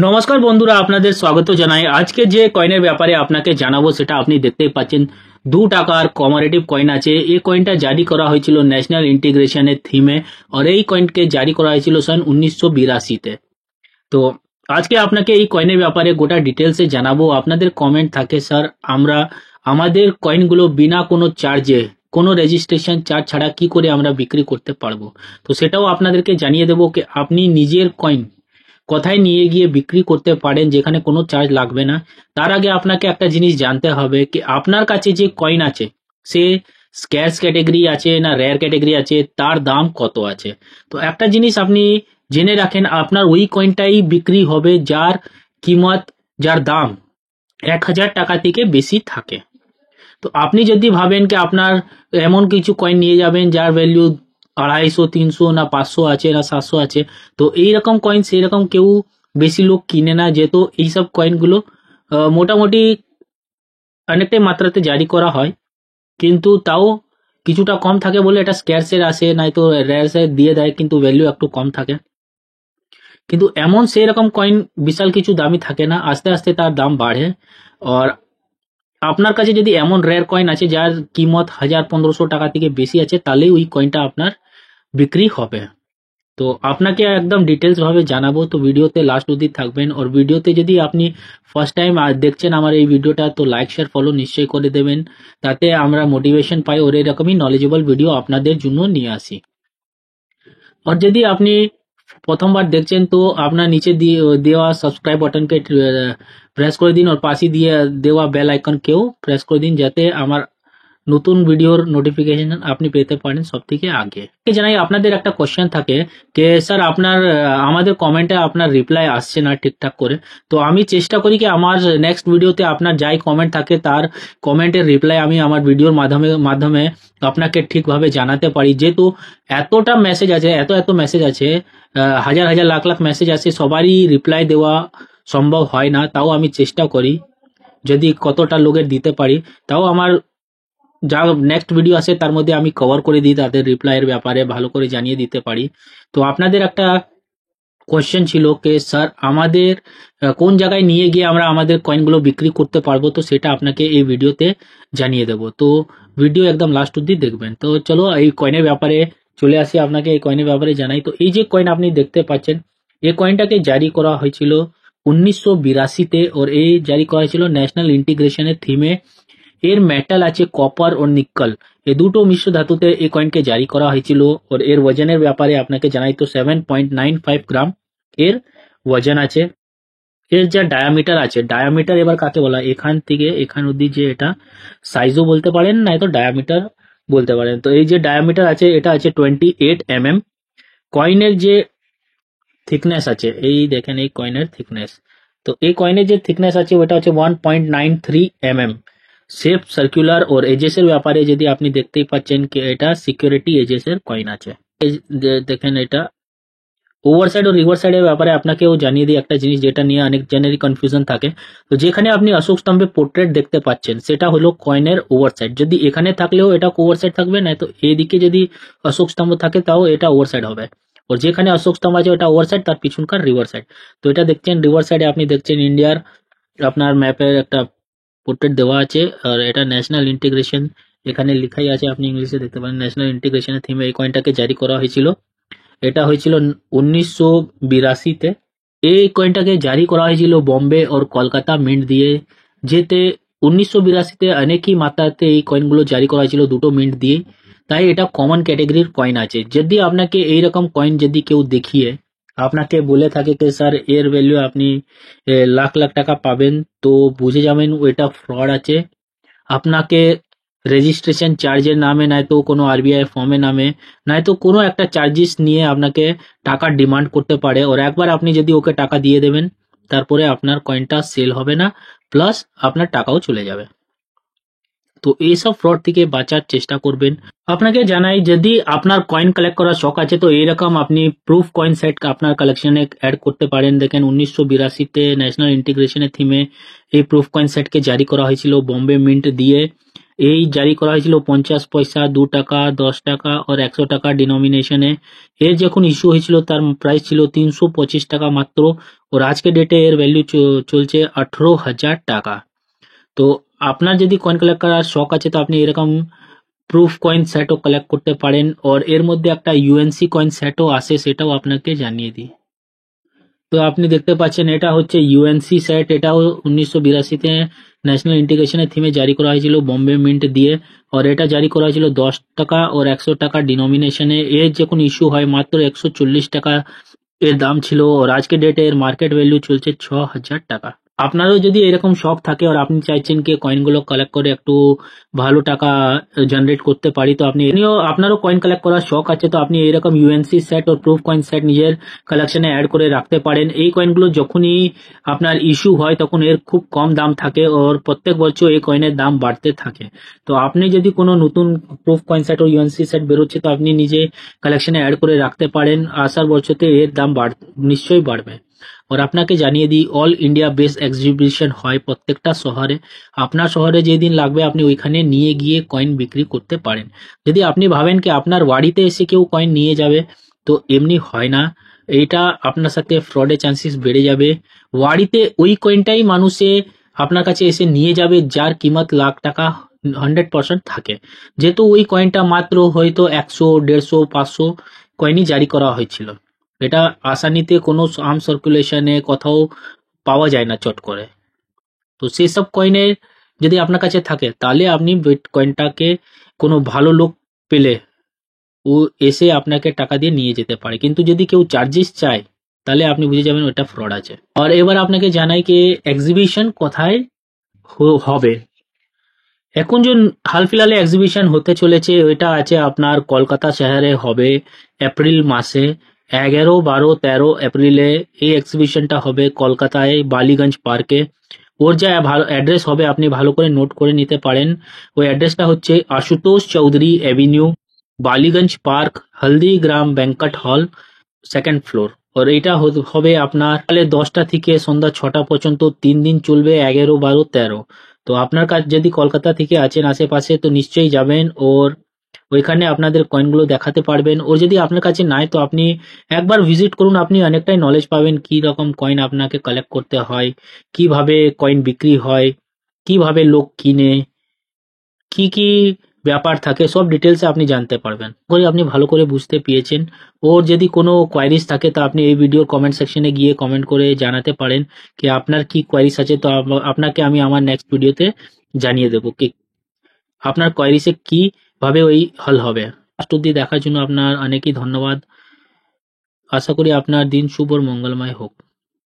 নমস্কার বন্ধুরা, আপনাদের স্বাগত জানাই। আজকে যে কয়েনের ব্যাপারে আপনাকে জানাবো সেটা আপনি দেখতেই পাচ্ছেন। 2 টাকার কমারেটিভ কয়েন আছে। এই কয়েনটা জারি করা হয়েছিল ন্যাশনাল ইন্টিগ্রেশনের থিমে, আর এই কয়েনকে জারি করা হয়েছিল সন 1982-তে। তো আজকে আপনাকে এই কয়েনের ব্যাপারে গোটা ডিটেলসে জানাবো। আপনাদের কমেন্ট থাকে, স্যার আমরা আমাদের কয়েনগুলো বিনা কোনো চার্জে, কোনো রেজিস্ট্রেশন চার্জ ছাড়া কি করে আমরা বিক্রি করতে পারবো। তো সেটাও আপনাদেরকে জানিয়ে দেবো কি আপনি নিজের কয়েন কোথায় নিয়ে গিয়ে বিক্রি করতে পারেন যেখানে কোনো চার্জ লাগবে না। তার আগে আপনাকে একটা জিনিস জানতে হবে কি আপনার কাছে যে কয়েন আছে সে স্ক্যার্স ক্যাটেগরি আছে না রেয়ার ক্যাটেগরি আছে, তার দাম কত আছে। তো একটা জিনিস আপনি জেনে রাখেন, আপনার ওই কয়েনটাই বিক্রি হবে যার কিমত, যার দাম 1,000 টাকা থেকে বেশি থাকে। তো আপনি যদি ভাবেন কি আপনার এমন কিছু কয়েন নিয়ে যাবেন যার ভ্যালু 250, 300 না 500 আছে না 700 আছে, তো এইরকম কয়েন সেই রকম কেউ বেশি লোক কিনে না, যেহেতু এইসব কয়েনগুলো মোটামুটি অনেকটাই মাত্রাতে জারি করা হয়, কিন্তু তাও কিছুটা কম থাকে বলে এটা স্ক্যার্সের আসে, নাই তো রেয়ারসে দিয়ে দেয় কিন্তু ভ্যালু একটু কম থাকে। কিন্তু এমন সেই রকম কয়েন বিশাল কিছু দামি থাকে না, আস্তে আস্তে তার দাম বাড়ে। আর আপনার কাছে যদি এমন রেয়ার কয়েন আছে যার কিমত 1,000-1,500 টাকা থেকে বেশি আছে, তাহলেই ওই কয়েনটা আপনার বিক্রি হবে। তো আপনাকে একদম ডিটেলস ভাবে জানাবো, তো ভিডিওতে লাস্ট অবধি থাকবেন। আর ভিডিওতে যদি আপনি ফার্স্ট টাইম দেখছেন আমার এই ভিডিওটা, তো লাইক শেয়ার ফলো নিশ্চয়ই করে দেবেন, তাতে আমরা মোটিভেশন পাই ওর এরকমই নলেজেবল ভিডিও আপনাদের জন্য নিয়ে আসি। আর যদি আপনি প্রথমবার দেখছেন তো আপনার নিচে দেওয়া সাবস্ক্রাইব বাটনকে প্রেস করে দিন, আর পাশে দিয়ে দেওয়া বেল আইকনকেও প্রেস করে দিন, যাতে আমার নতুন ভিডিওর নোটিফিকেশন আপনি পেতে পারেন সব থেকে আগে। জানাই আপনাদের একটা কোশ্চেন থাকে যে স্যার আপনার আমাদের কমেন্টে আপনার রিপ্লাই আসছে না ঠিকঠাক করে। তো আমি চেষ্টা করি কি আমার নেক্সট ভিডিওতে আপনার যাই কমেন্ট থাকে তার কমেন্টের রিপ্লাই আমি আমার ভিডিওর মাধ্যমে মাধ্যমে আপনাকে ঠিকভাবে জানাতে পারি। যেহেতু এতটা মেসেজ আছে, এত এত মেসেজ আছে, হাজার হাজার লাখ লাখ মেসেজ আছে, সবারই রিপ্লাই দেওয়া সম্ভব হয় না। তাও আমি চেষ্টা করি যদি কতটা লোকের দিতে পারি, তাও আমার যা নেক্সট ভিডিও আসে তার মধ্যে আমি কভার করে দিই, তাদের রিপ্লাইয়ের ব্যাপারে ভালো করে জানিয়ে দিতে পারি। তো আপনাদের একটা কোয়েশ্চেন ছিল যে স্যার আমাদের কোন জায়গায় নিয়ে গিয়ে আমরা আমাদের কয়েনগুলো বিক্রি করতে পারবো, তো সেটা আপনাকে এই ভিডিওতে জানিয়ে দেব। তো ভিডিও একদম লাস্ট অব্দি দেখবেন। তো চলো এই কয়েনের ব্যাপারে চলে আসি, আপনাকে এই কয়েনের ব্যাপারে জানাই। তো এই যে কয়েন আপনি দেখতে পাচ্ছেন, এই কয়েনটাকে জারি করা হয়েছিল 1982-তে, ওর এই জারি করা হয়েছিল ন্যাশনাল ইন্টিগ্রেশনের থিমে। এর মেটাল আছে কপার ও নিক্কেল, এই দুটো মিশ্র ধাতুতে এই কয়েনকে জারি করা হয়েছিল। আর এর ওজনের ব্যাপারে আপনাকে জানাই তো 7.95 গ্রাম এর ওজন আছে। এর যা ডায়ামিটার আছে, ডায়ামিটার এবার কাকে বলা, এখান থেকে এখান অব্দি যে এটা সাইজও বলতে পারেন না তো ডায়ামিটার বলতে পারেন। তো এই যে ডায়ামিটার আছে এটা আছে 28 mm। কয়েনের যে থিকনেস আছে, এই দেখেন এই কয়েনের থিকনেস, তো এই কয়েনের যে থিকনেস আছে ওটা হচ্ছে 1.93 mm। Shape circular. ওর এজেস এর ব্যাপারে যদি আপনি দেখতেই পাচ্ছেন কি এটা সিকিউরিটি এজেস এর কয়েন আছে। এই যে দেখেন এটা ওভার সাইড ও রিভার সাইডের ব্যাপারে আপনাকেও জানিয়ে দিই একটা জিনিস যেটা নিয়ে অনেক জনেরই কনফিউশন থাকে। তো যেখানে আপনি অশোক স্তম্ভে পোর্ট্রেট দেখতে পাচ্ছেন সেটা হলো কয়েনের ওভার সাইড, যদি এখানে থাকলেও এটা ওভার সাইড থাকবে, না তো এইদিকে যদি অশোক স্তম্ভ থাকে তাও এটা ওভার সাইড হবে। और যেখানে অশোক স্তম্ভ আছে ওটা ওভার সাইড, তার পিছনকার রিভার সাইড। তো এটা দেখছেন রিভার সাইডে আপনি দেখছেন ইন্ডিয়ার আপনার ম্যাপের একটা পোর্ট্রেট দেওয়া আছে, আর এটা ন্যাশনাল ইন্টিগ্রেশন এখানে লেখাই আছে, আপনি ইংলিশে দেখতে পারেন। ন্যাশনাল ইন্টিগ্রেশনের থিমে এই কয়েনটাকে জারি করা হয়েছিল, এটা হয়েছিল 1982-তে। এই কয়েনটাকে জারি করা হয়েছিল বোম্বে और কলকাতা মিন্ট দিয়ে, যেতে 1982-তে অনেকই মাত্রাতে এই কয়েনগুলো জারি করা হয়েছিল দুটো মিন্ট দিয়ে, তাই এটা কমন ক্যাটাগরির কয়েন আছে। যদি আপনাকে এইরকম কয়েন যদি কেউ দেখিয়ে আপনাকে বলে থাকে যে স্যার এর ভ্যালু আপনি লাখ লাখ টাকা পাবেন, তো বুঝে যাবেন ওইটা ফ্রড আছে। আপনাকে রেজিস্ট্রেশন চার্জের নামে, নয়তো কোনো আরবিআই ফর্মের নামে, নয়তো কোনো একটা চার্জেস নিয়ে আপনাকে টাকা ডিমান্ড করতে পারে। আর একবার আপনি যদি ওকে টাকা দিয়ে দেবেন তারপরে আপনার কয়েনটা সেল হবে না, প্লাস আপনার টাকাও চলে যাবে। তো এইসব ফ্রড থেকে বাঁচার চেষ্টা করবেন। আপনাকে জানাই যদি আপনার কয়েন কালেক্ট করার শখ আছে তো এইরকম আপনি প্রুফ কয়েন সেট আপনার কালেকশনে অ্যাড করতে পারেন। দেখেন 1982-তে ন্যাশনাল ইন্টিগ্রেশনের থিমে এই প্রুফ কয়েন সেটকে জারি করা হয়েছিল বোম্বে মিন্ট দিয়ে। এই জারি করা হয়েছিল 50 পয়সা, 2 টাকা, 10 টাকা और 100 টাকা ডিনোমিনেশনে। এর যখন ইস্যু হয়েছিল তার প্রাইস ছিল 325 টাকা মাত্র, और आज के ডেটে এর ভ্যালু চলছে 18,000 টাকা। তো আপনার যদি কয়েন কালেক্ট করার শখ আছে তো আপনি এরকম প্রুফ কয়েন সেটও কালেক্ট করতে পারেন, और এর মধ্যে একটা ইউএনসি কয়েন সেটও আসে, সেটাও আপনাকে জানিয়ে দিই। তো আপনি দেখতে পাচ্ছেন এটা হচ্ছে ইউএনসি সেট, এটাও 1982তে ন্যাশনাল ইন্টিগ্রেশনের থিমে জারি করা হয়েছিল বম্বে মিন্ট দিয়ে, और এটা জারি করা হয়েছিল 10 টাকা और 100 টাকা ডিনোমিনেশনে। এর যখন ইস্যু হয় মাত্র 140 টাকা এর দাম ছিল, और আজকে ডেটে এর মার্কেট ভ্যালু চলছে 6,000 টাকা। আপনারও যদি এরকম শখ থাকে আর আপনি চাইছেন কি কয়েনগুলো কালেক্ট করে একটু ভালো টাকা জেনারেট করতে পারি, তো আপনারও কয়েন কালেক্ট করার শখ আছে তো আপনি এরকম ইউএনসি সেট ও প্রুফ কয়েন সেট নিজের কালেকশনে অ্যাড করে রাখতে পারেন। এই কয়েনগুলো যখনই আপনার ইস্যু হয় তখন এর খুব কম দাম থাকে, और প্রত্যেক বছর এই কয়েনের দাম বাড়তে থাকে। তো আপনি যদি কোনো নতুন প্রুফ কয়েন সেট ও ইউএনসি সেট বেরোচ্ছে তো আপনি নিজে কালেকশনে অ্যাড করে রাখতে পারেন, আসার বছরতে এর দাম নিশ্চয়ই বাড়বে। और আপনাকে জানিয়ে দিই অল ইন্ডিয়া বেস এক্সিবিশন হয় প্রত্যেকটা শহরে। আপনার শহরে যেদিন লাগবে আপনি ওইখানে নিয়ে গিয়ে কয়েন বিক্রি করতে পারেন। যদি আপনি ভাবেন কি আপনার বাড়িতে এসে কেউ কয়েন নিয়ে যাবে, তো এমনি হয় না, এইটা আপনার সাথে ফ্রডের চান্সেস বেড়ে যাবে। বাড়িতে ওই কয়েনটাই মানুষে আপনার কাছে এসে নিয়ে যাবে যার কিমত লাখ টাকা 100% থাকে, যেহেতু ওই কয়েনটা মাত্র হয়তো 100, 150, 500 কয়েনই জারি করা হয়েছিল। এটা আসানিতে কোনো আর্ম সার্কুলেশনে কোথাও পাওয়া যায় না চট করে। তো সেই সব কয়েনের যদি আপনার কাছে থাকে তাহলে আপনি কয়েনটাকে কোনো ভালো লোক পেলে ও এসে আপনাকে টাকা দিয়ে নিয়ে যেতে পারে, কিন্তু যদি কেউ চার্জেস চায় তাহলে আপনি বুঝে যাবেন ওটা ফ্রড আছে। আর এবার আপনাকে জানাই কি এক্সিবিশন কোথায় হবে। এখন যে হাল ফিলহালে এক্সিবিশন হতে চলেছে ওইটা আছে আপনার কলকাতা শহরে হবে এপ্রিল মাসে 11, 12, 13 এপ্রিলে এই এক্সিবিশনটা হবে কলকাতায় বালিগঞ্জ পার্কে। ওর যা ভালো অ্যাড্রেস হবে আপনি ভালো করে নোট করে নিতে পারেন। ওই অ্যাড্রেসটা হচ্ছে আশুতোষ চৌধুরী অ্যাভিনিউ, বালিগঞ্জ পার্ক, হলদিগ্রাম ব্যাংকট হল, 2nd ফ্লোর। और এটা হবে আপনার সকালে 10টা থেকে সন্ধ্যা 6টা পর্যন্ত, 3 দিন চলবে, 11, 12, 13। তো আপনার কাছে যদি কলকাতা থেকে আছেন আশেপাশে তো নিশ্চয়ই যাবেন, ওর ওইখানে আপনাদের কয়েনগুলো দেখাতে পারবেন। ওর যদি আপনার কাছে নাই তো আপনি একবার ভিজিট করুন, আপনি অনেকটাই নলেজ পাবেন কি রকম কয়েন আপনাকে কালেক্ট করতে হয়, কিভাবে কয়েন বিক্রি হয়, কিভাবে লোক কিনে, কি কি ব্যাপার থাকে, সব ডিটেলসে আপনি জানতে পারবেন। করে আপনি ভালো করে বুঝতে পেরেছেন। ওর যদি কোনো কোয়ারিজ থাকে তো আপনি এই ভিডিওর কমেন্ট সেকশনে গিয়ে কমেন্ট করে জানাতে পারেন কি আপনার কি কোয়ারিজ আছে, তো আপনাকে আমি আমার নেক্সট ভিডিওতে জানিয়ে দেবো কি আপনার কোয়ারিজে কিভাবে ওই হল হবে। লাস্ট অব্দি দেখার জন্য আপনার অনেকই ধন্যবাদ। আশা করি আপনার দিন শুভ আর মঙ্গলময় হোক।